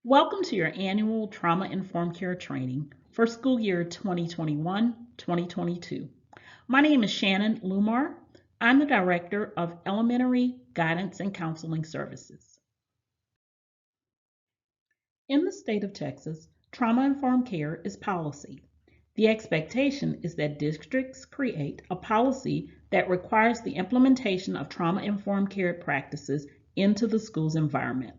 Welcome to your annual Trauma-Informed Care training for school year 2021-2022. My name is Shannon Lumar. I'm the Director of Elementary Guidance and Counseling Services. In the state of Texas, trauma-informed care is policy. The expectation is that districts create a policy that requires the implementation of trauma-informed care practices into the school's environment.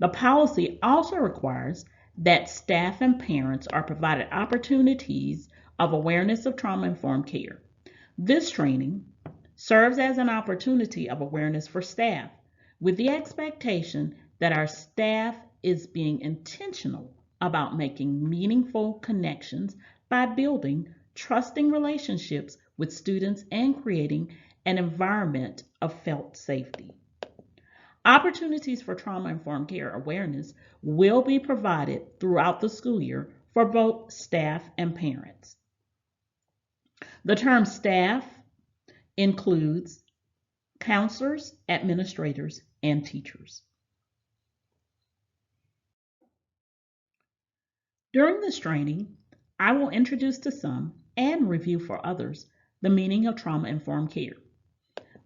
The policy also requires that staff and parents are provided opportunities of awareness of trauma-informed care. This training serves as an opportunity of awareness for staff, with the expectation that our staff is being intentional about making meaningful connections by building trusting relationships with students and creating an environment of felt safety. Opportunities for trauma-informed care awareness will be provided throughout the school year for both staff and parents. The term staff includes counselors, administrators, and teachers. During this training, I will introduce to some and review for others the meaning of trauma-informed care.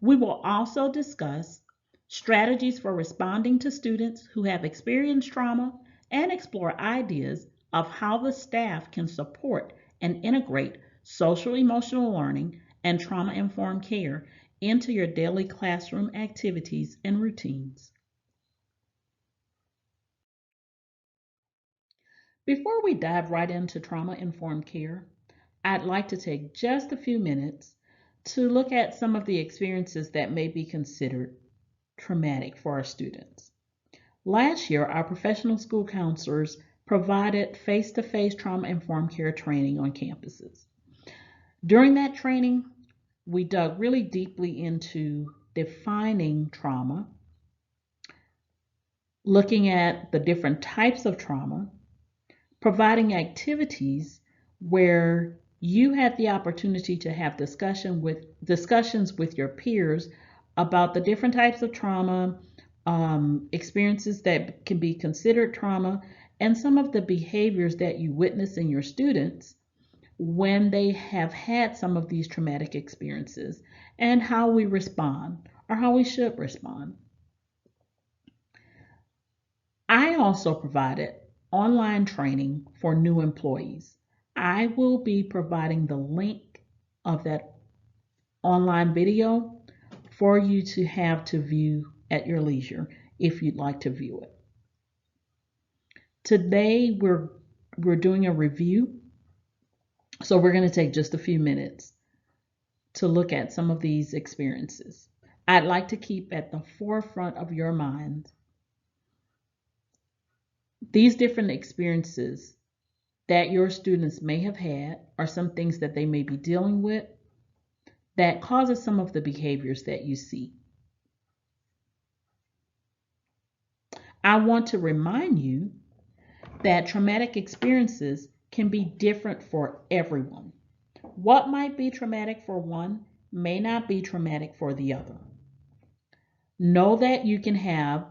We will also discuss strategies for responding to students who have experienced trauma and explore ideas of how the staff can support and integrate social-emotional learning and trauma-informed care into your daily classroom activities and routines. Before we dive right into trauma-informed care, I'd like to take just a few minutes to look at some of the experiences that may be considered traumatic for our students. Last year, our professional school counselors provided face-to-face trauma-informed care training on campuses. During that training, we dug really deeply into defining trauma, looking at the different types of trauma, providing activities where you had the opportunity to have discussions with your peers about the different types of trauma, experiences that can be considered trauma, and some of the behaviors that you witness in your students when they have had some of these traumatic experiences, and how we respond or how we should respond. I also provided online training for new employees. I will be providing the link of that online video for you to have to view at your leisure if you'd like to view it. Today we're doing a review, so we're going to take just a few minutes to look at some of these experiences. I'd like to keep at the forefront of your mind these different experiences that your students may have had, or some things that they may be dealing with that causes some of the behaviors that you see. I want to remind you that traumatic experiences can be different for everyone. What might be traumatic for one may not be traumatic for the other. Know that you can have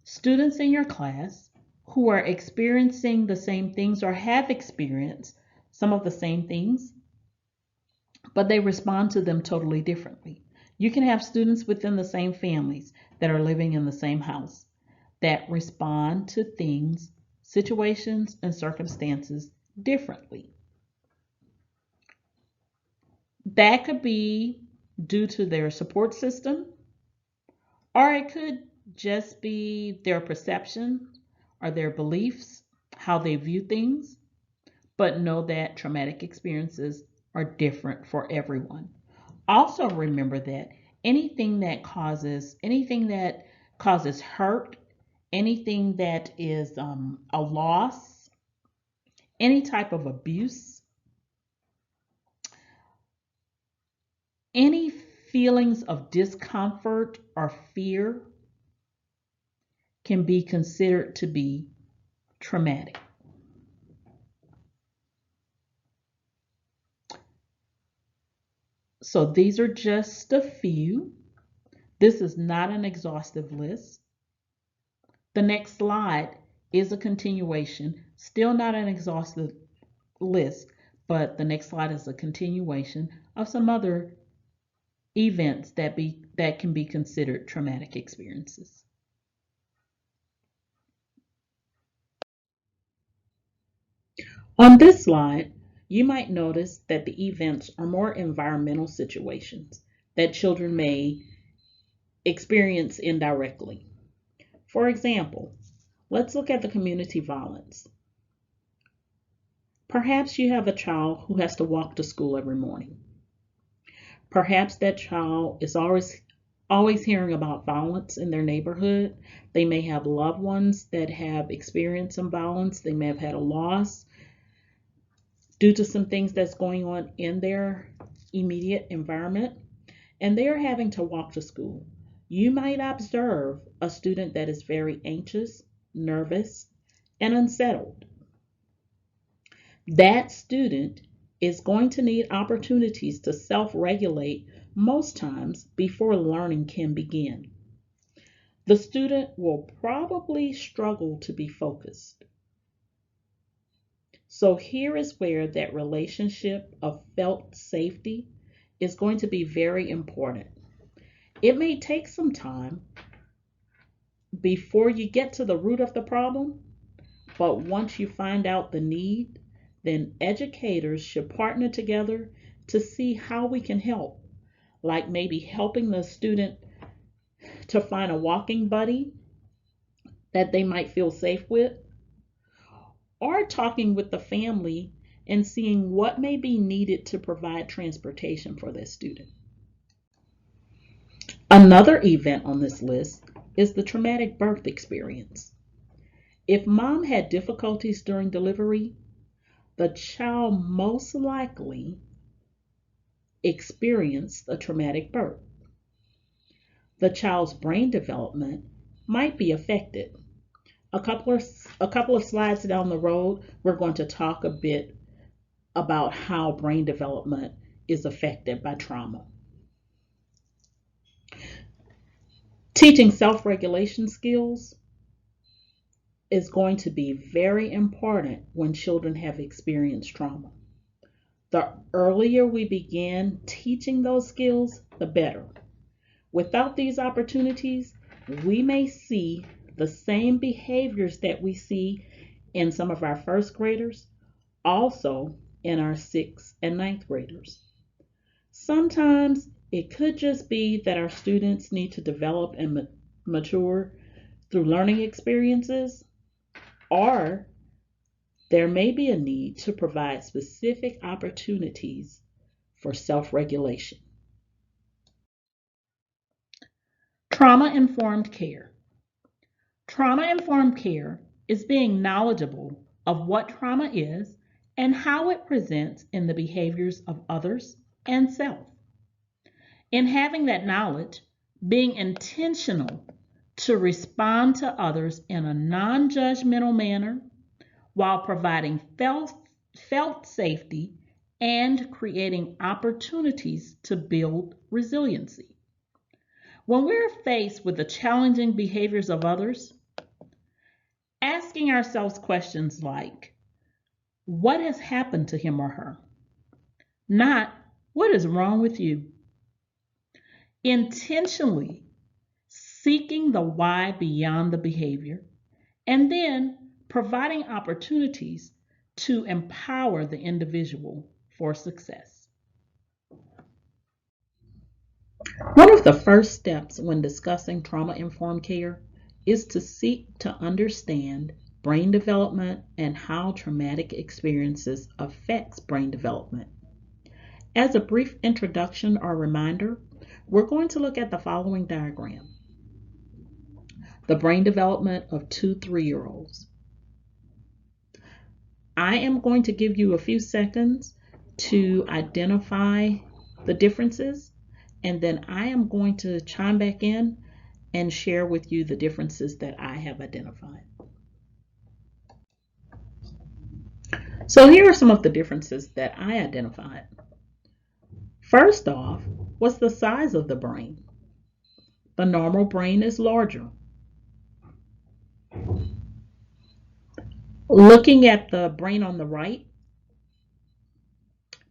students in your class who are experiencing the same things or have experienced some of the same things, but they respond to them totally differently. You can have students within the same families that are living in the same house that respond to things, situations, and circumstances differently. That could be due to their support system, or it could just be their perception or their beliefs, how they view things. But know that traumatic experiences are different for everyone. Also remember that anything that causes hurt, anything that is a loss, any type of abuse, any feelings of discomfort or fear can be considered to be traumatic. So these are just a few. This is not an exhaustive list. The next slide is a continuation, still not an exhaustive list, but the next slide is a continuation of some other events that can be considered traumatic experiences. On this slide, you might notice that the events are more environmental situations that children may experience indirectly. For example, let's look at the community violence. Perhaps you have a child who has to walk to school every morning. Perhaps that child is always hearing about violence in their neighborhood. They may have loved ones that have experienced some violence. They may have had a loss due to some things that's going on in their immediate environment, and they're having to walk to school. You might observe a student that is very anxious, nervous, and unsettled. That student is going to need opportunities to self-regulate most times before learning can begin. The student will probably struggle to be focused. So here is where that relationship of felt safety is going to be very important. It may take some time before you get to the root of the problem, but once you find out the need, then educators should partner together to see how we can help, like maybe helping the student to find a walking buddy that they might feel safe with, or talking with the family and seeing what may be needed to provide transportation for that student. Another event on this list is the traumatic birth experience. If mom had difficulties during delivery, the child most likely experienced a traumatic birth. The child's brain development might be affected. A couple of slides down the road, we're going to talk a bit about how brain development is affected by trauma. Teaching self-regulation skills is going to be very important when children have experienced trauma. The earlier we begin teaching those skills, the better. Without these opportunities, we may see the same behaviors that we see in some of our first graders, also in our 6th and 9th graders. Sometimes it could just be that our students need to develop and mature through learning experiences, or there may be a need to provide specific opportunities for self-regulation. Trauma-informed care. Trauma-informed care is being knowledgeable of what trauma is and how it presents in the behaviors of others and self. In having that knowledge, being intentional to respond to others in a non-judgmental manner while providing felt safety and creating opportunities to build resiliency. When we're faced with the challenging behaviors of others, asking ourselves questions like, what has happened to him or her? Not, what is wrong with you? Intentionally seeking the why beyond the behavior, and then providing opportunities to empower the individual for success. One of the first steps when discussing trauma-informed care is to seek to understand brain development and how traumatic experiences affects brain development. As a brief introduction or reminder, we're going to look at the following diagram. The brain development of 2 3-year-olds. I am going to give you a few seconds to identify the differences, and then I am going to chime back in and share with you the differences that I have identified. So here are some of the differences that I identified. First off, what's the size of the brain? The normal brain is larger. Looking at the brain on the right,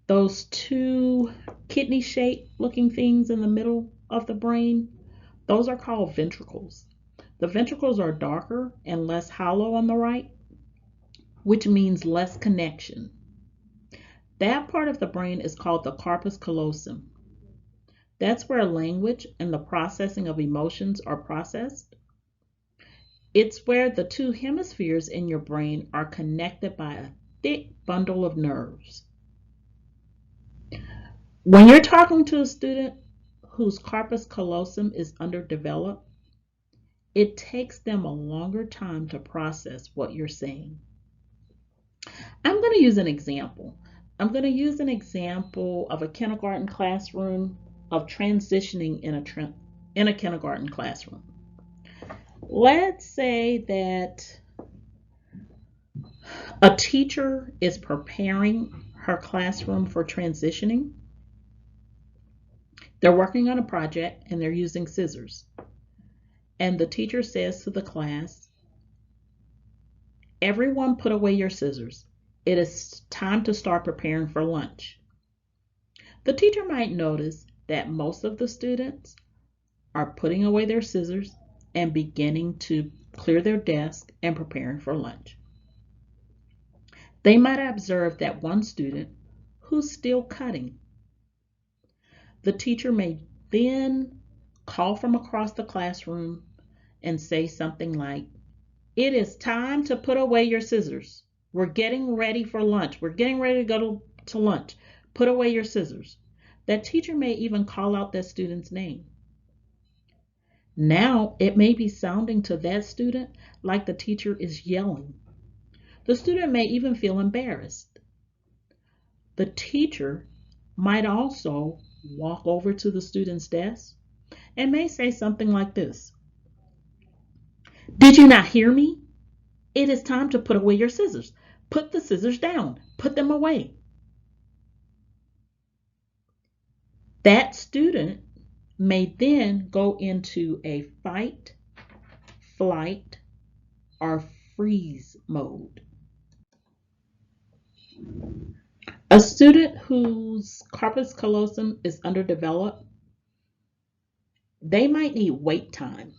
those two kidney-shaped looking things in the middle of the brain, those are called ventricles. The ventricles are darker and less hollow on the right, which means less connection. That part of the brain is called the corpus callosum. That's where language and the processing of emotions are processed. It's where the two hemispheres in your brain are connected by a thick bundle of nerves. When you're talking to a student whose corpus callosum is underdeveloped, it takes them a longer time to process what you're saying. I'm going to use an example. I'm going to use an example of a kindergarten classroom, of transitioning in a kindergarten classroom. Let's say that a teacher is preparing her classroom for transitioning. They're working on a project and they're using scissors. And the teacher says to the class, "Everyone put away your scissors. It is time to start preparing for lunch." The teacher might notice that most of the students are putting away their scissors and beginning to clear their desk and preparing for lunch. They might observe that one student who's still cutting. The teacher may then call from across the classroom and say something like, "It is time to put away your scissors. We're getting ready for lunch. We're getting ready to go to lunch. Put away your scissors." That teacher may even call out that student's name. Now it may be sounding to that student like the teacher is yelling. The student may even feel embarrassed. The teacher might also walk over to the student's desk and may say something like this: "Did you not hear me? It is time to put away your scissors. Put the scissors down. Put them away." That student may then go into a fight, flight, or freeze mode. A student whose corpus callosum is underdeveloped, they might need wait time.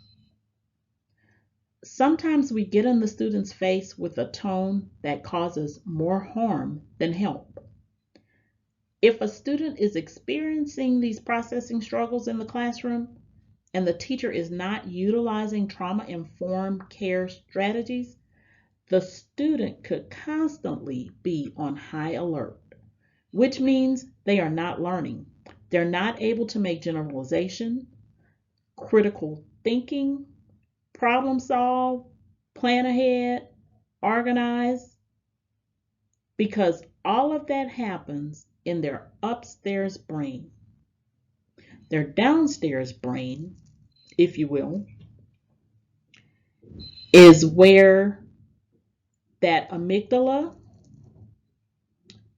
Sometimes we get in the student's face with a tone that causes more harm than help. If a student is experiencing these processing struggles in the classroom and the teacher is not utilizing trauma-informed care strategies, the student could constantly be on high alert, which means they are not learning. They're not able to make generalization, critical thinking, problem solve, plan ahead, organize, because all of that happens in their upstairs brain. Their downstairs brain, if you will, is where that amygdala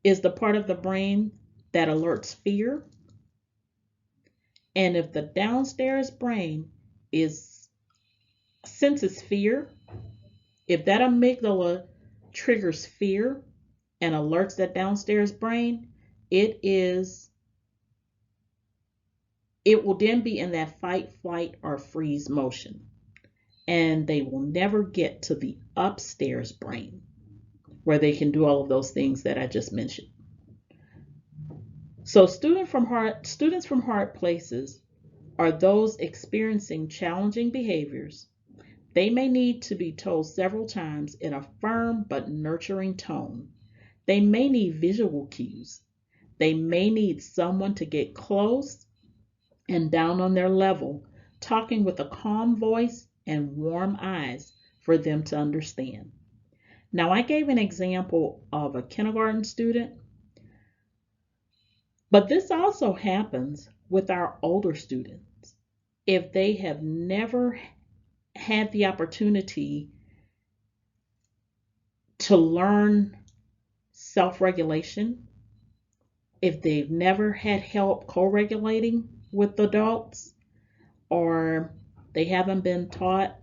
is the part of the brain that alerts fear. And if the downstairs brain senses fear, if that amygdala triggers fear and alerts that downstairs brain, it will then be in that fight, flight, or freeze motion. And they will never get to the upstairs brain where they can do all of those things that I just mentioned. So students from hard places are those experiencing challenging behaviors. They may need to be told several times in a firm but nurturing tone. They may need visual cues. They may need someone to get close and down on their level, talking with a calm voice and warm eyes for them to understand. Now, I gave an example of a kindergarten student, but this also happens with our older students. If they have never had the opportunity to learn self-regulation, if they've never had help co-regulating with adults, or they haven't been taught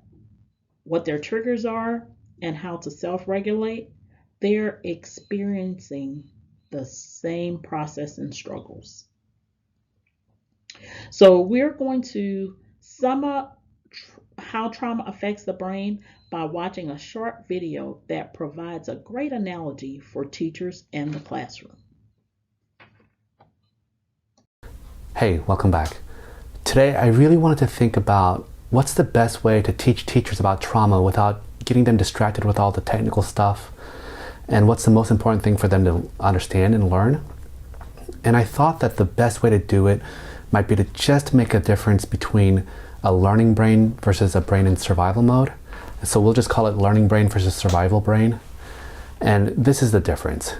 what their triggers are and how to self-regulate, they're experiencing the same process and struggles. So we're going to sum up how trauma affects the brain by watching a short video that provides a great analogy for teachers and the classroom. Hey, welcome back. Today I really wanted to think about what's the best way to teach teachers about trauma without getting them distracted with all the technical stuff, and what's the most important thing for them to understand and learn. And I thought that the best way to do it might be to just make a difference between a learning brain versus a brain in survival mode. So we'll just call it learning brain versus survival brain. And this is the difference.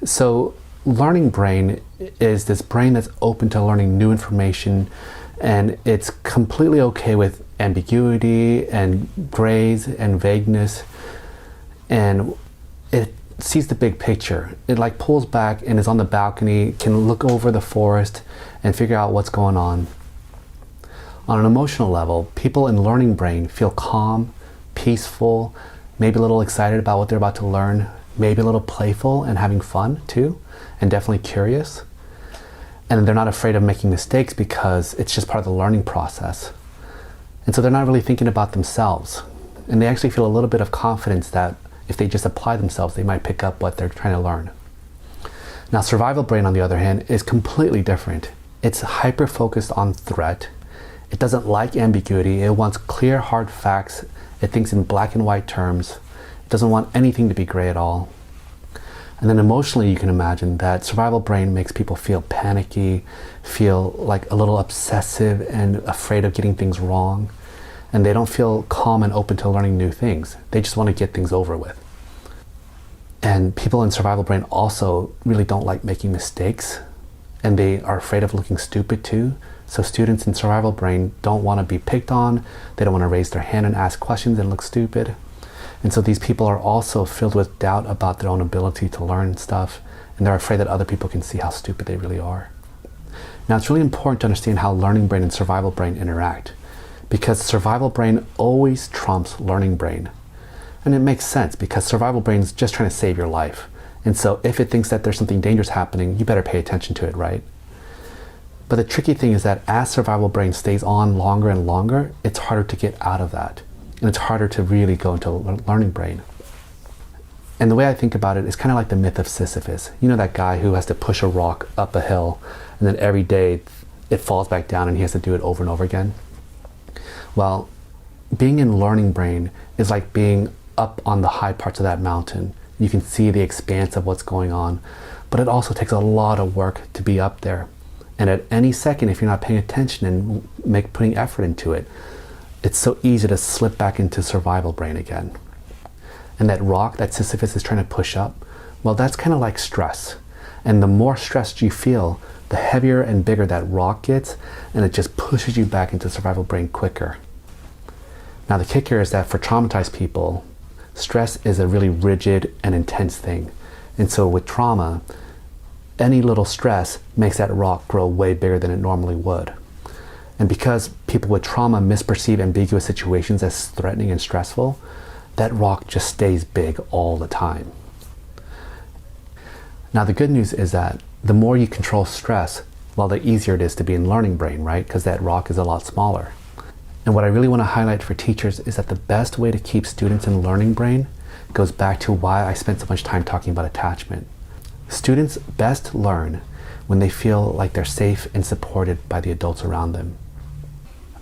So learning brain is this brain that's open to learning new information, and it's completely okay with ambiguity and grays and vagueness, and it sees the big picture. It like pulls back and is on the balcony, can look over the forest and figure out what's going on. On an emotional level, people in learning brain feel calm, peaceful, maybe a little excited about what they're about to learn, maybe a little playful and having fun too, and definitely curious. And they're not afraid of making mistakes because it's just part of the learning process. And so they're not really thinking about themselves. And they actually feel a little bit of confidence that if they just apply themselves, they might pick up what they're trying to learn. Now, survival brain, on the other hand, is completely different. It's hyper-focused on threat. It doesn't like ambiguity. It wants clear, hard facts. It thinks in black and white terms. It doesn't want anything to be gray at all. And then emotionally, you can imagine that survival brain makes people feel panicky, feel like a little obsessive and afraid of getting things wrong. And they don't feel calm and open to learning new things. They just want to get things over with. And people in survival brain also really don't like making mistakes, and they are afraid of looking stupid too. So students in survival brain don't want to be picked on. They don't want to raise their hand and ask questions and look stupid. And so these people are also filled with doubt about their own ability to learn stuff, and they're afraid that other people can see how stupid they really are. Now, it's really important to understand how learning brain and survival brain interact, because survival brain always trumps learning brain. And it makes sense, because survival brain is just trying to save your life. And so if it thinks that there's something dangerous happening, you better pay attention to it, right? But the tricky thing is that as survival brain stays on longer and longer, it's harder to get out of that. And it's harder to really go into learning brain. And the way I think about it is kind of like the myth of Sisyphus. You know, that guy who has to push a rock up a hill, and then every day it falls back down and he has to do it over and over again. Well, being in learning brain is like being up on the high parts of that mountain. You can see the expanse of what's going on, but it also takes a lot of work to be up there. And at any second, if you're not paying attention and putting effort into it, it's so easy to slip back into survival brain again. And that rock that Sisyphus is trying to push up, well, that's kind of like stress. And the more stressed you feel, the heavier and bigger that rock gets, and it just pushes you back into survival brain quicker. Now, the kicker is that for traumatized people, stress is a really rigid and intense thing. And so with trauma, any little stress makes that rock grow way bigger than it normally would. And because people with trauma misperceive ambiguous situations as threatening and stressful, that rock just stays big all the time. Now, the good news is that the more you control stress, well, the easier it is to be in learning brain, right? Because that rock is a lot smaller. And what I really want to highlight for teachers is that the best way to keep students in learning brain goes back to why I spent so much time talking about attachment. Students best learn when they feel like they're safe and supported by the adults around them.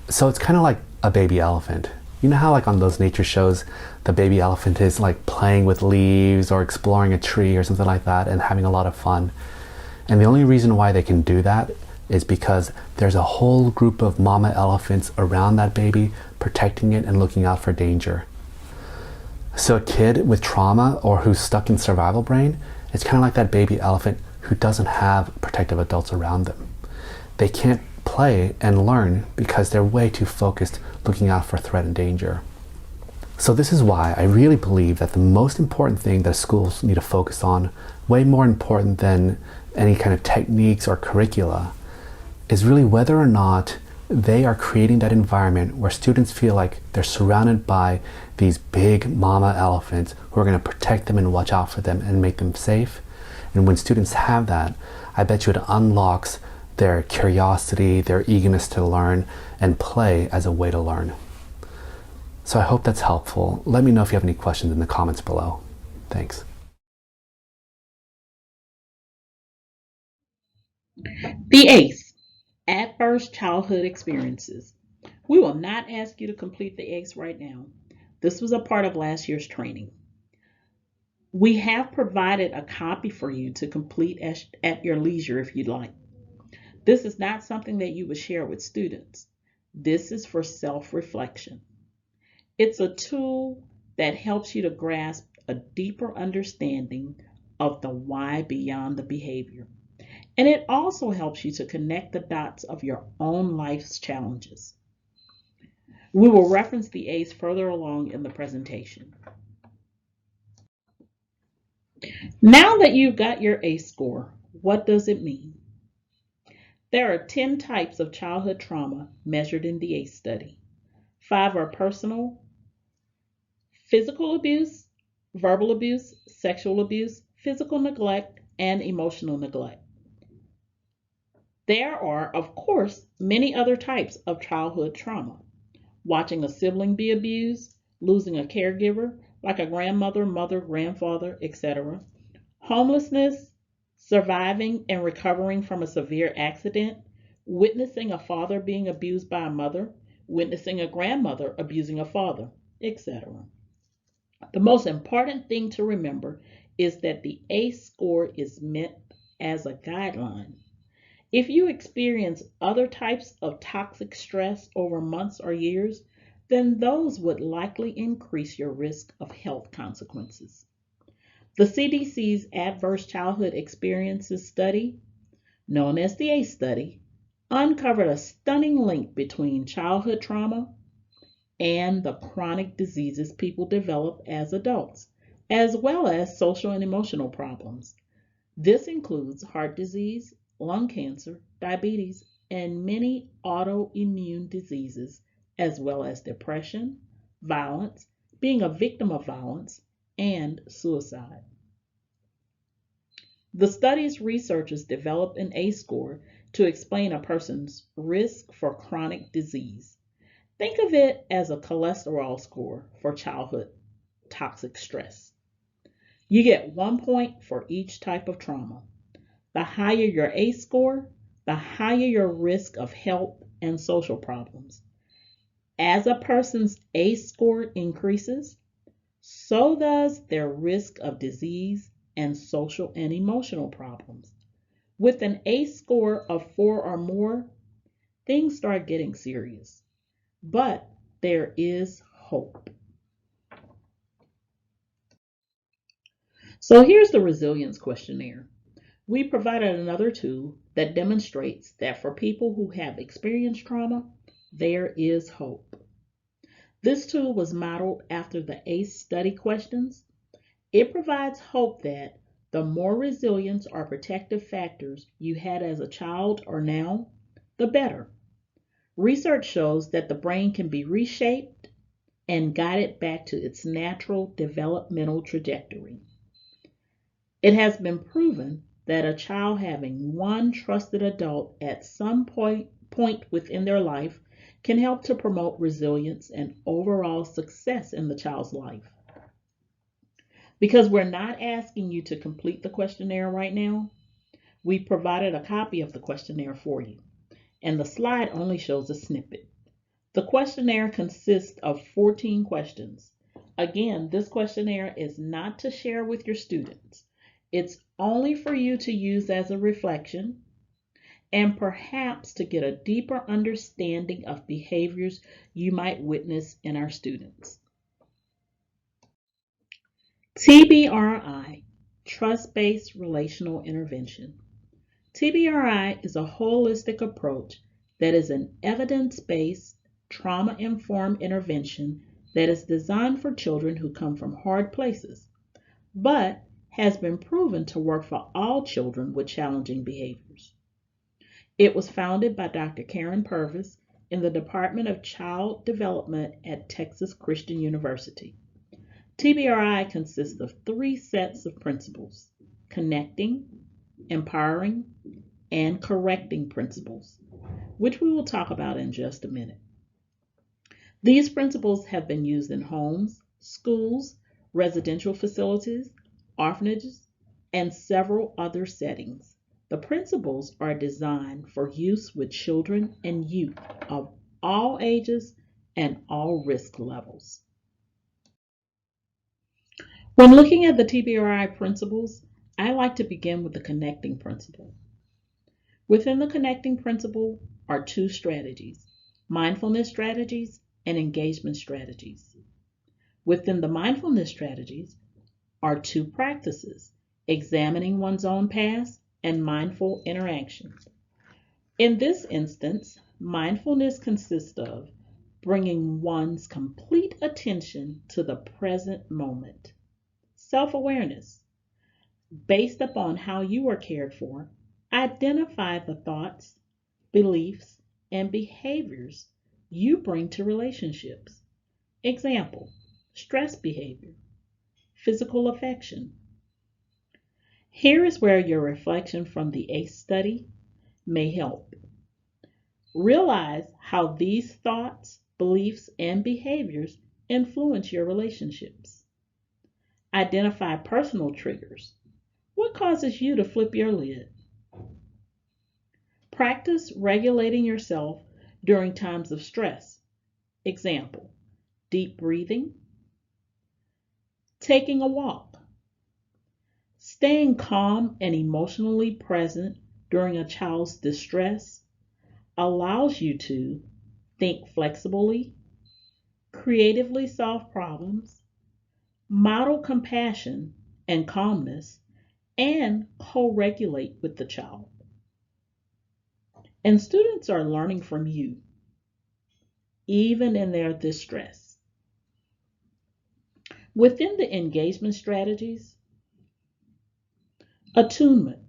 So it's kind of like a baby elephant. You know how like on those nature shows, the baby elephant is like playing with leaves or exploring a tree or something like that and having a lot of fun. And the only reason why they can do that is because there's a whole group of mama elephants around that baby protecting it and looking out for danger. So a kid with trauma or who's stuck in survival brain, it's kind of like that baby elephant who doesn't have protective adults around them. They can't play and learn because they're way too focused looking out for threat and danger. So this is why I really believe that the most important thing that schools need to focus on, way more important than any kind of techniques or curricula, is really whether or not they are creating that environment where students feel like they're surrounded by these big mama elephants who are going to protect them and watch out for them and make them safe. And when students have that, I bet you it unlocks their curiosity, their eagerness to learn, and play as a way to learn. So I hope that's helpful. Let me know if you have any questions in the comments below. Thanks. The ACE, Adverse Childhood Experiences. We will not ask you to complete the ACE right now. This was a part of last year's training. We have provided a copy for you to complete at your leisure if you'd like. This is not something that you would share with students. This is for self-reflection. It's a tool that helps you to grasp a deeper understanding of the why beyond the behavior. And it also helps you to connect the dots of your own life's challenges. We will reference the ACE further along in the presentation. Now that you've got your ACE score, what does it mean? There are 10 types of childhood trauma measured in the ACE study. 5 are personal: physical abuse, verbal abuse, sexual abuse, physical neglect, and emotional neglect. There are, of course, many other types of childhood trauma. Watching a sibling be abused, losing a caregiver, like a grandmother, mother, grandfather, etc. Homelessness, surviving and recovering from a severe accident, witnessing a father being abused by a mother, witnessing a grandmother abusing a father, etc. The most important thing to remember is that the ACE score is meant as a guideline. If you experience other types of toxic stress over months or years, then those would likely increase your risk of health consequences. The CDC's Adverse Childhood Experiences Study, known as the ACE study, uncovered a stunning link between childhood trauma and the chronic diseases people develop as adults, as well as social and emotional problems. This includes heart disease, lung cancer, diabetes, and many autoimmune diseases, as well as depression, violence, being a victim of violence, and suicide. The study's researchers developed an ACE score to explain a person's risk for chronic disease. Think of it as a cholesterol score for childhood toxic stress. You get 1 point for each type of trauma. The higher your ACE score, the higher your risk of health and social problems. As a person's ACE score increases, so does their risk of disease and social and emotional problems. With an ACE score of 4 or more, things start getting serious. But there is hope. So here's the resilience questionnaire. We provided another tool that demonstrates that for people who have experienced trauma, there is hope. This tool was modeled after the ACE study questions. It provides hope that the more resilience or protective factors you had as a child or now, the better. Research shows that the brain can be reshaped and guided back to its natural developmental trajectory. It has been proven that a child having one trusted adult at some point within their life can help to promote resilience and overall success in the child's life. Because we're not asking you to complete the questionnaire right now, we provided a copy of the questionnaire for you, and the slide only shows a snippet. The questionnaire consists of 14 questions. Again, this questionnaire is not to share with your students. It's only for you to use as a reflection and perhaps to get a deeper understanding of behaviors you might witness in our students. TBRI, Trust-Based Relational Intervention. TBRI is a holistic approach that is an evidence-based, trauma-informed intervention that is designed for children who come from hard places, but has been proven to work for all children with challenging behaviors. It was founded by Dr. Karen Purvis in the Department of Child Development at Texas Christian University. TBRI consists of 3 sets of principles: connecting, empowering, and correcting principles, which we will talk about in just a minute. These principles have been used in homes, schools, residential facilities, orphanages, and several other settings. The principles are designed for use with children and youth of all ages and all risk levels. When looking at the TBRI principles, I like to begin with the connecting principle. Within the connecting principle are 2 strategies: mindfulness strategies and engagement strategies. Within the mindfulness strategies are 2 practices: examining one's own past and mindful interactions. In this instance, mindfulness consists of bringing one's complete attention to the present moment. Self-awareness. Based upon how you are cared for, identify the thoughts, beliefs, and behaviors you bring to relationships. Example: stress behavior, physical affection. Here is where your reflection from the ACE study may help. Realize how these thoughts, beliefs, and behaviors influence your relationships. Identify personal triggers. What causes you to flip your lid? Practice regulating yourself during times of stress. Example: deep breathing, taking a walk. Staying calm and emotionally present during a child's distress allows you to think flexibly, creatively solve problems, model compassion and calmness, and co-regulate with the child. And students are learning from you, even in their distress. Within the engagement strategies, attunement,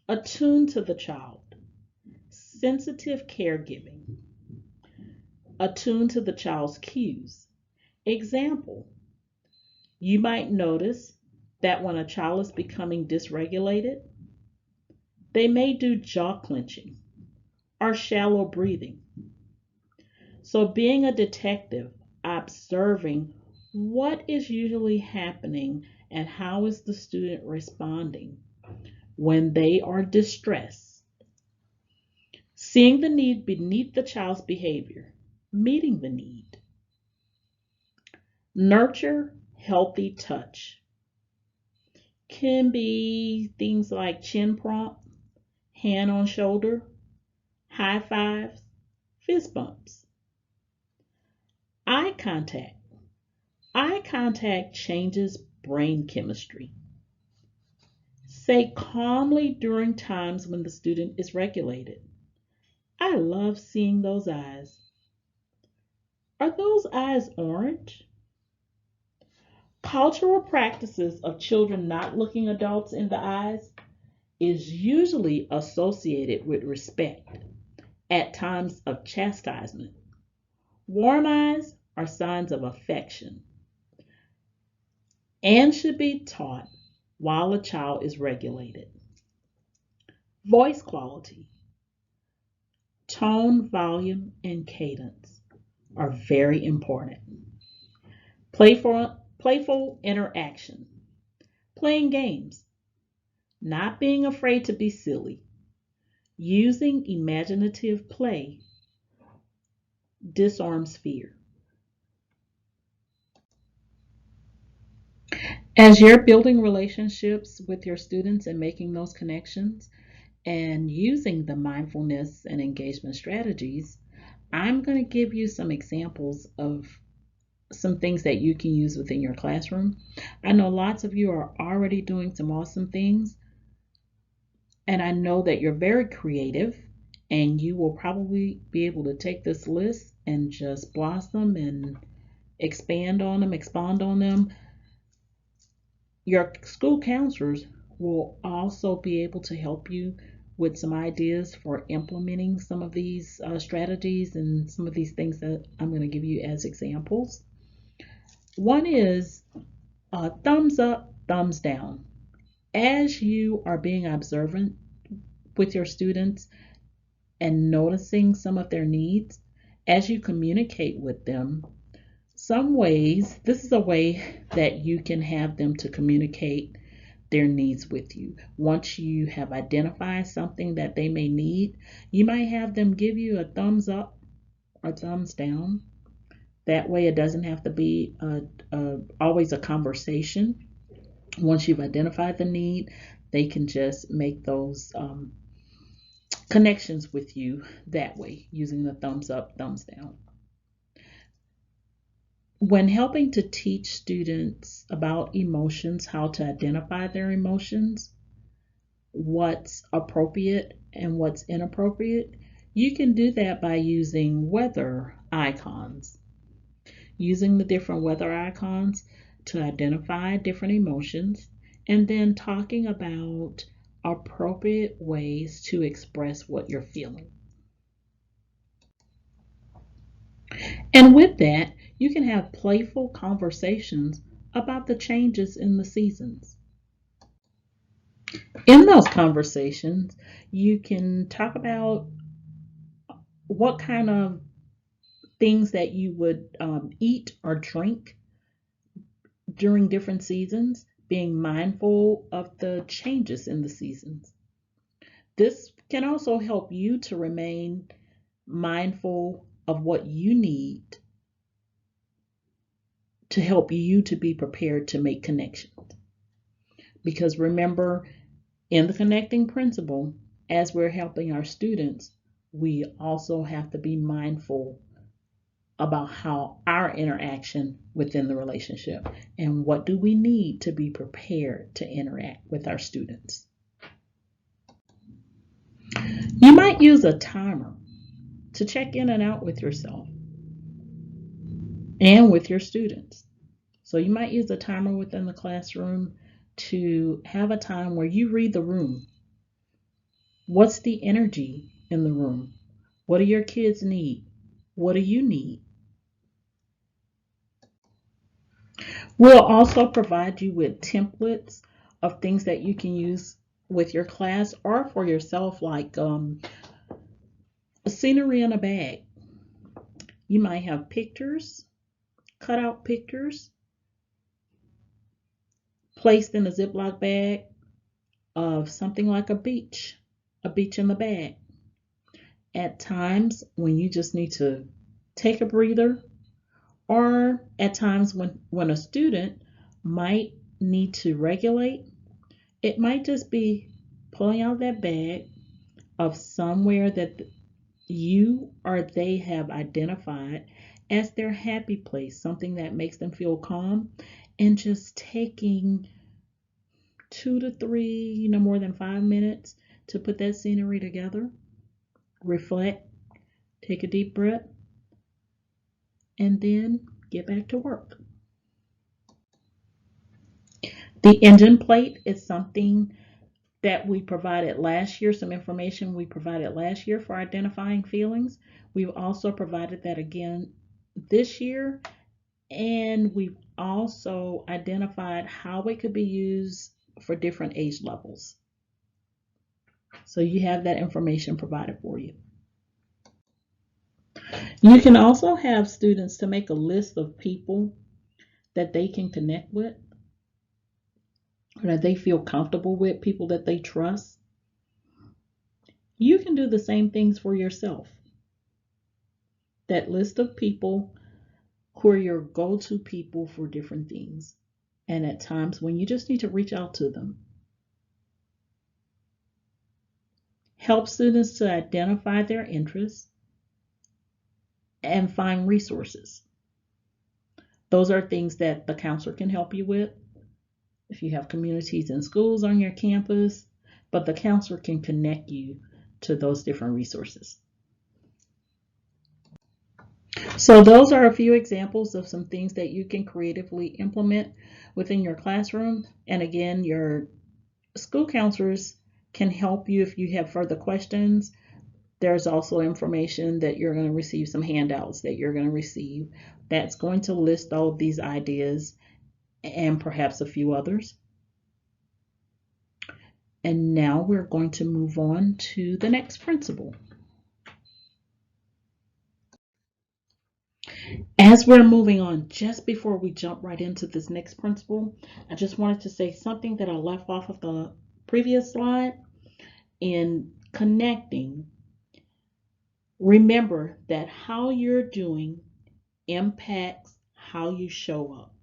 attune to the child. Sensitive caregiving, attune to the child's cues. Example: you might notice that when a child is becoming dysregulated, they may do jaw clenching or shallow breathing. So being a detective, observing what is usually happening and how is the student responding when they are distressed. Seeing the need beneath the child's behavior, meeting the need. Nurture healthy touch. Can be things like chin prompt, hand on shoulder, high fives, fist bumps. Eye contact. Eye contact changes brain chemistry. Say calmly during times when the student is regulated: I love seeing those eyes. Are those eyes orange? Cultural practices of children not looking adults in the eyes is usually associated with respect at times of chastisement. Warm eyes are signs of affection and should be taught while a child is regulated. Voice quality, tone, volume, and cadence are very important. Playful interaction, playing games, not being afraid to be silly, using imaginative play disarms fear. As you're building relationships with your students and making those connections and using the mindfulness and engagement strategies, I'm going to give you some examples of some things that you can use within your classroom. I know lots of you are already doing some awesome things, and I know that you're very creative, and you will probably be able to take this list and just blossom and expand on them, expound on them. Your school counselors will also be able to help you with some ideas for implementing some of these strategies and some of these things that I'm going to give you as examples. One is thumbs up, thumbs down. As you are being observant with your students and noticing some of their needs, as you communicate with them, this is a way that you can have them to communicate their needs with you. Once you have identified something that they may need, you might have them give you a thumbs up or thumbs down. That way it doesn't have to be always a conversation. Once you've identified the need, they can just make those connections with you that way, using the thumbs up, thumbs down. When helping to teach students about emotions, how to identify their emotions, what's appropriate and what's inappropriate, you can do that by using weather icons. Using the different weather icons to identify different emotions, and then talking about appropriate ways to express what you're feeling. And with that, you can have playful conversations about the changes in the seasons. In those conversations, you can talk about what kind of things that you would eat or drink during different seasons, being mindful of the changes in the seasons. This can also help you to remain mindful of what you need to help you to be prepared to make connections. Because remember, in the connecting principle, as we're helping our students, we also have to be mindful about how our interaction within the relationship and what do we need to be prepared to interact with our students. You might use a timer to check in and out with yourself and with your students. So you might use a timer within the classroom to have a time where you read the room. What's the energy in the room? What do your kids need? What do you need? We'll also provide you with templates of things that you can use with your class or for yourself, like scenery in a bag. You might have pictures, cut out pictures, placed in a Ziploc bag of something like a beach in the bag. At times when you just need to take a breather, or at times when a student might need to regulate, it might just be pulling out that bag of somewhere that you or they have identified as their happy place, something that makes them feel calm, and just taking 2 to 3, more than 5 minutes to put that scenery together, reflect, take a deep breath, and then get back to work. The engine plate is something that we provided last year, some information we provided last year for identifying feelings. We've also provided that again this year, and we've also identified how it could be used for different age levels. So you have that information provided for you. You can also have students to make a list of people that they can connect with, or that they feel comfortable with, people that they trust. You can do the same things for yourself. That list of people who are your go-to people for different things, and at times when you just need to reach out to them. Help students to identify their interests and find resources. Those are things that the counselor can help you with if you have communities and schools on your campus, but the counselor can connect you to those different resources. So those are a few examples of some things that you can creatively implement within your classroom. And again, your school counselors can help you if you have further questions. There's also information that you're going to receive, some handouts that you're going to receive that's going to list all of these ideas and perhaps a few others. And now we're going to move on to the next principle. As we're moving on, just before we jump right into this next principle, I just wanted to say something that I left off of the previous slide. In connecting, remember that how you're doing impacts how you show up.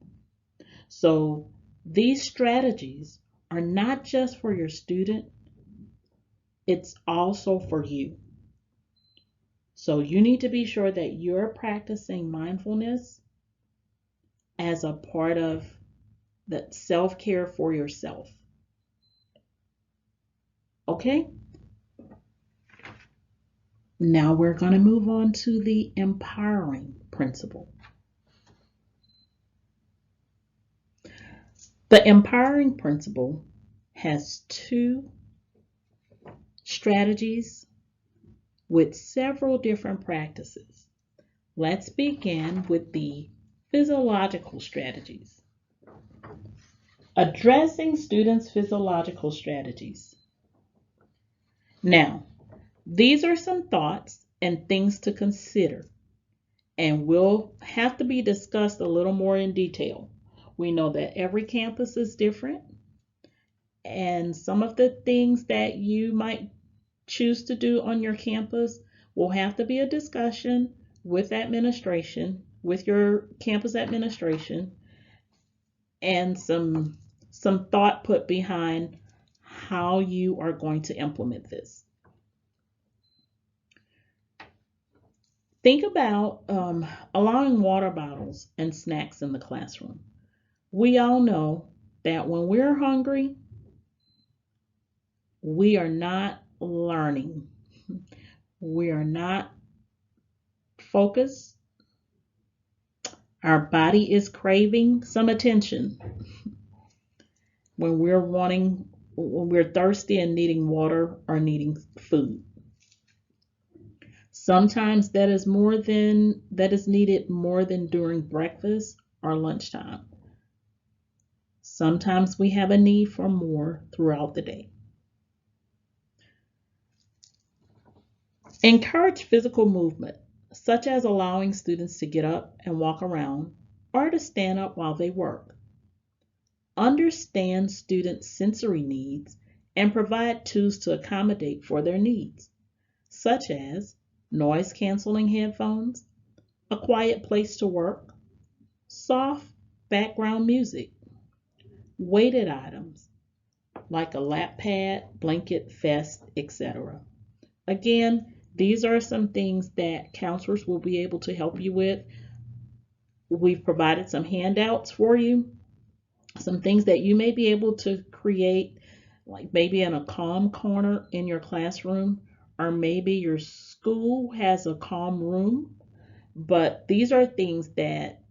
So these strategies are not just for your student, it's also for you. So you need to be sure that you're practicing mindfulness as a part of the self-care for yourself. Okay? Now we're going to move on to the empowering principle. The empowering principle has two strategies with several different practices. Let's begin with the physiological strategies. Addressing students' physiological strategies. Now, these are some thoughts and things to consider, and will have to be discussed a little more in detail. We know that every campus is different, and some of the things that you might choose to do on your campus will have to be a discussion with administration, with your campus administration, and some thought put behind how you are going to implement this. Think about allowing water bottles and snacks in the classroom. We all know that when we're hungry, we are not learning. We are not focused. Our body is craving some attention when we're thirsty and needing water or needing food. Sometimes that is needed more than during breakfast or lunchtime. Sometimes we have a need for more throughout the day. Encourage physical movement, such as allowing students to get up and walk around or to stand up while they work. Understand students' sensory needs and provide tools to accommodate for their needs, such as noise-canceling headphones, a quiet place to work, soft background music, weighted items like a lap pad, blanket, vest, etc. Again, these are some things that counselors will be able to help you with. We've provided some handouts for you, some things that you may be able to create, like maybe in a calm corner in your classroom, or maybe your school has a calm room. But these are things that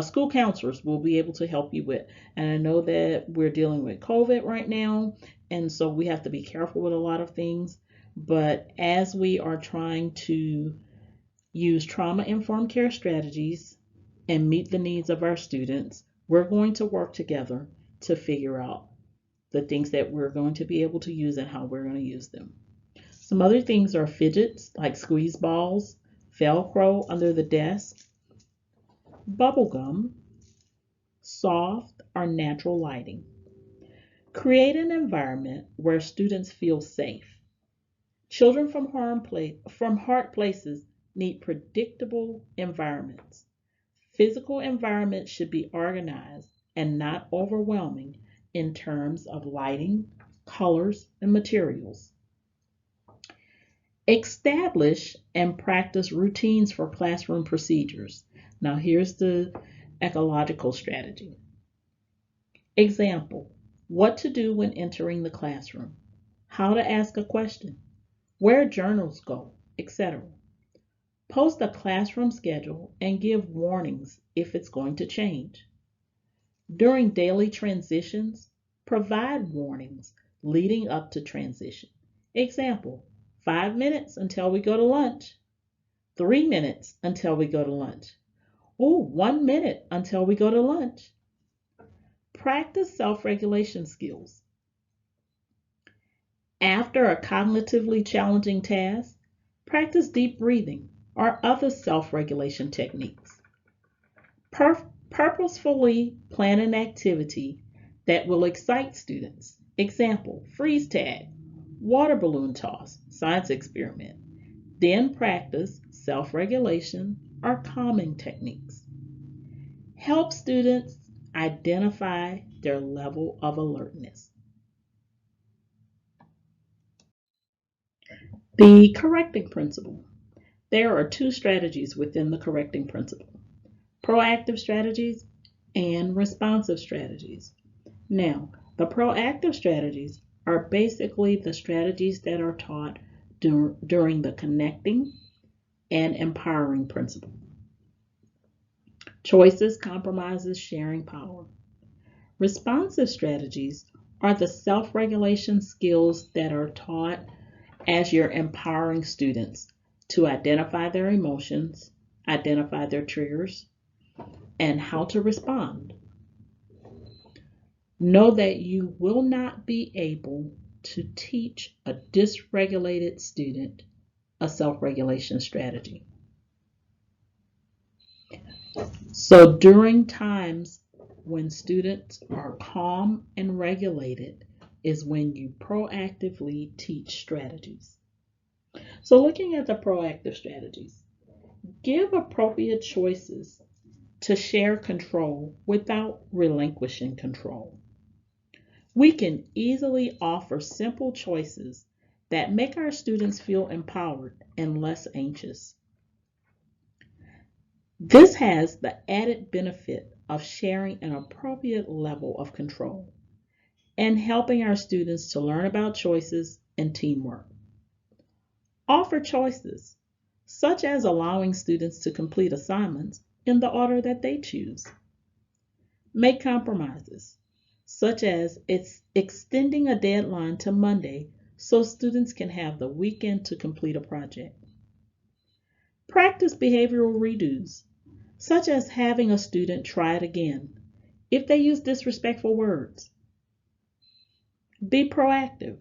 school counselors will be able to help you with. And I know that we're dealing with COVID right now, and so we have to be careful with a lot of things. But as we are trying to use trauma-informed care strategies and meet the needs of our students, we're going to work together to figure out the things that we're going to be able to use and how we're going to use them. Some other things are fidgets like squeeze balls, Velcro under the desk, bubble gum, soft or natural lighting. Create an environment where students feel safe. Children from hard places need predictable environments. Physical environments should be organized and not overwhelming in terms of lighting, colors, and materials. Establish and practice routines for classroom procedures. Now here's the ecological strategy. Example, what to do when entering the classroom, how to ask a question, where journals go, etc. Post a classroom schedule and give warnings if it's going to change. During daily transitions, provide warnings leading up to transition. Example, 5 minutes until we go to lunch, 3 minutes until we go to lunch. Oh, 1 minute until we go to lunch. Practice self-regulation skills. After a cognitively challenging task, practice deep breathing or other self-regulation techniques. Purposefully plan an activity that will excite students. Example, freeze tag, water balloon toss, science experiment. Then practice self-regulation or calming techniques. Help students identify their level of alertness. The correcting principle. There are 2 strategies within the correcting principle: proactive strategies and responsive strategies. Now, the proactive strategies are basically the strategies that are taught during the connecting and empowering principle. Choices, compromises, sharing power. Responsive strategies are the self-regulation skills that are taught as you're empowering students to identify their emotions, identify their triggers, and how to respond. Know that you will not be able to teach a dysregulated student a self-regulation strategy. So during times when students are calm and regulated is when you proactively teach strategies. So looking at the proactive strategies, give appropriate choices to share control without relinquishing control. We can easily offer simple choices that make our students feel empowered and less anxious. This has the added benefit of sharing an appropriate level of control and helping our students to learn about choices and teamwork. Offer choices, such as allowing students to complete assignments in the order that they choose. Make compromises, such as extending a deadline to Monday so students can have the weekend to complete a project. Practice behavioral redos, such as having a student try it again if they use disrespectful words. Be proactive.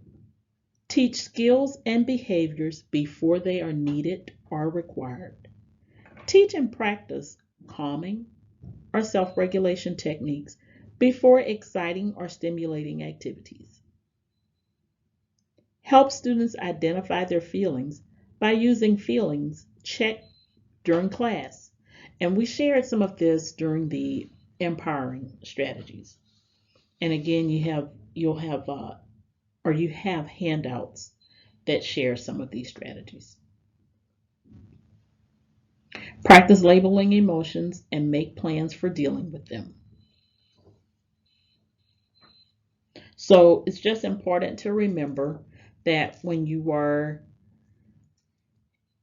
Teach skills and behaviors before they are needed or required. Teach and practice calming or self-regulation techniques before exciting or stimulating activities. Help students identify their feelings by using feelings check during class. And we shared some of this during the empowering strategies. And again, you have handouts that share some of these strategies. Practice labeling emotions and make plans for dealing with them. So it's just important to remember that when you are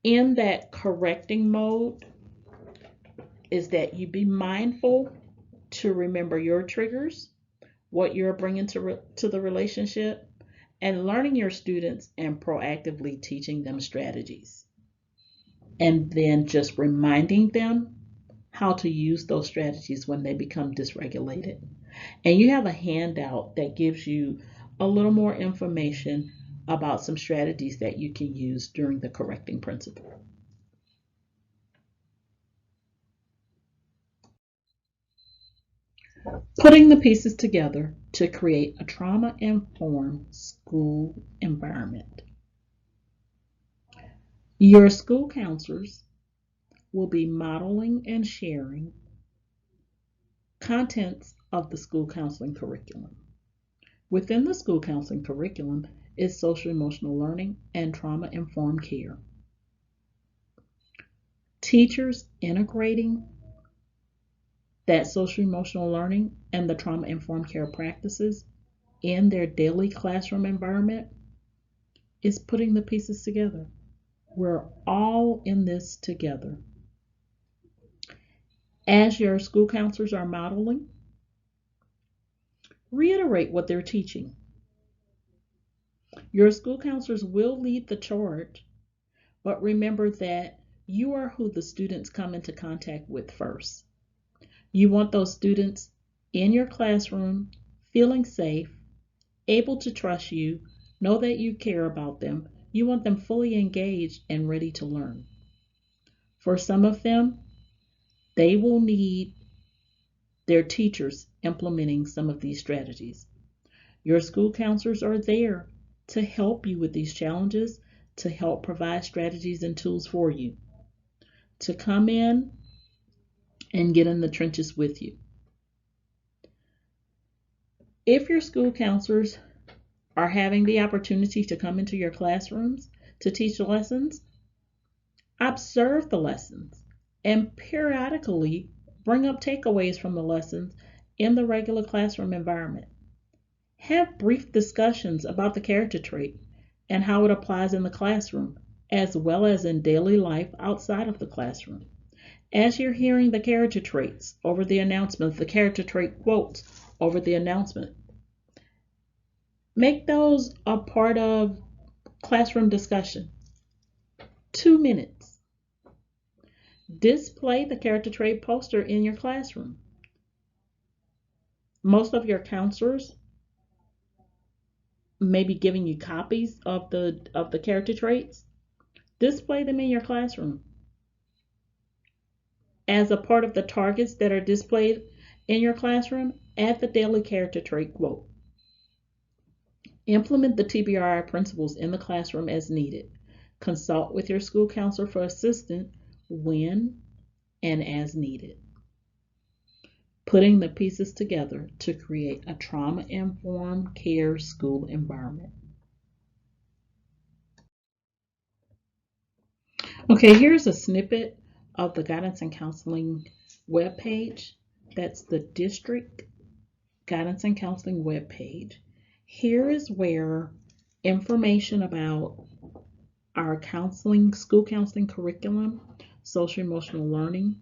in that correcting mode, is that you be mindful to remember your triggers, what you're bringing to the relationship, and learning your students and proactively teaching them strategies. And then just reminding them how to use those strategies when they become dysregulated. And you have a handout that gives you a little more information about some strategies that you can use during the correcting principle. Putting the pieces together to create a trauma-informed school environment. Your school counselors will be modeling and sharing contents of the school counseling curriculum. Within the school counseling curriculum is social emotional learning and trauma-informed care. Teachers integrating that social emotional learning and the trauma-informed care practices in their daily classroom environment is putting the pieces together. We're all in this together. As your school counselors are modeling, reiterate what they're teaching. Your school counselors will lead the charge, but remember that you are who the students come into contact with first. You want those students in your classroom feeling safe, able to trust you, know that you care about them. You want them fully engaged and ready to learn. For some of them, they will need their teachers implementing some of these strategies. Your school counselors are there to help you with these challenges, to help provide strategies and tools for you, to come in and get in the trenches with you. If your school counselors are having the opportunity to come into your classrooms to teach lessons, observe the lessons and periodically bring up takeaways from the lessons in the regular classroom environment. Have brief discussions about the character trait and how it applies in the classroom, as well as in daily life outside of the classroom. As you're hearing the character traits over the announcement, the character trait quotes over the announcement, make those a part of classroom discussion. 2 minutes. Display the character trait poster in your classroom. Most of your counselors may be giving you copies of the character traits. Display them in your classroom as a part of the targets that are displayed in your classroom. Add the daily character trait quote. Implement the TBRI principles in the classroom as needed. Consult with your school counselor for assistance when and as needed. Putting the pieces together to create a trauma-informed care school environment. Okay, here's a snippet of the Guidance and Counseling webpage. That's the District Guidance and Counseling webpage. Here is where information about our school counseling curriculum, social emotional learning,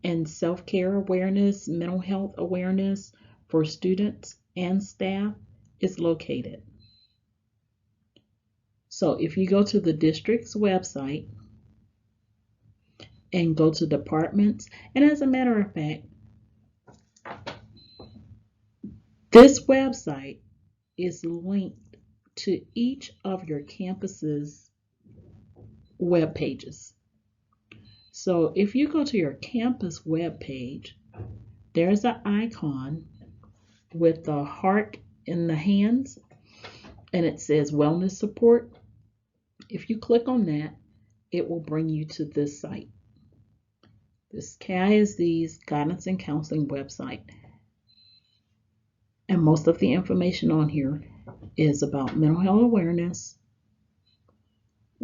and self-care awareness, mental health awareness for students and staff is located. So if you go to the district's website and go to departments, and as a matter of fact, this website is linked to each of your campus's web pages. So if you go to your campus web page, there's an icon with the heart in the hands, and it says wellness support. If you click on that, it will bring you to this site. This KISD's Guidance and Counseling website. And most of the information on here is about mental health awareness,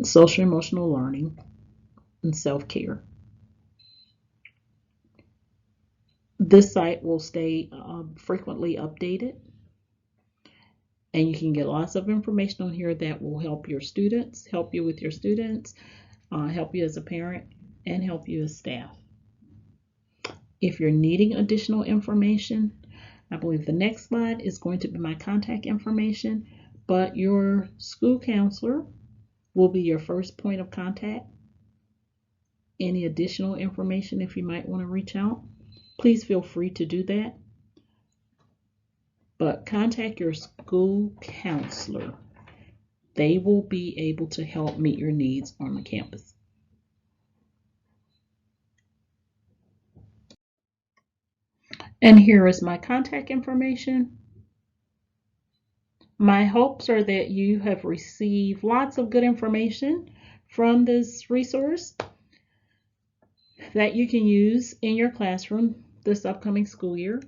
social emotional learning, and self-care. This site will stay frequently updated, and you can get lots of information on here that will help your students, help you with your students, help you as a parent, and help you as staff. If you're needing additional information, I believe the next slide is going to be my contact information, but your school counselor will be your first point of contact. Any additional information, if you might want to reach out, please feel free to do that. But contact your school counselor. They will be able to help meet your needs on the campus. And here is my contact information. My hopes are that you have received lots of good information from this resource that you can use in your classroom this upcoming school year.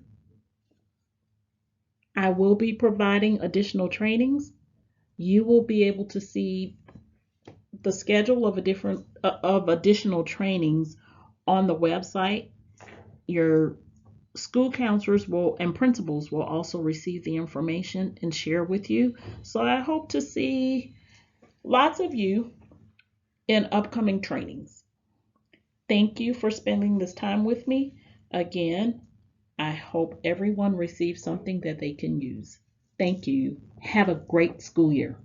I will be providing additional trainings. You will be able to see the schedule of additional trainings on the website. Your school counselors and principals will also receive the information and share with you. So I hope to see lots of you in upcoming trainings. Thank you for spending this time with me. Again, I hope everyone receives something that they can use. Thank you. Have a great school year.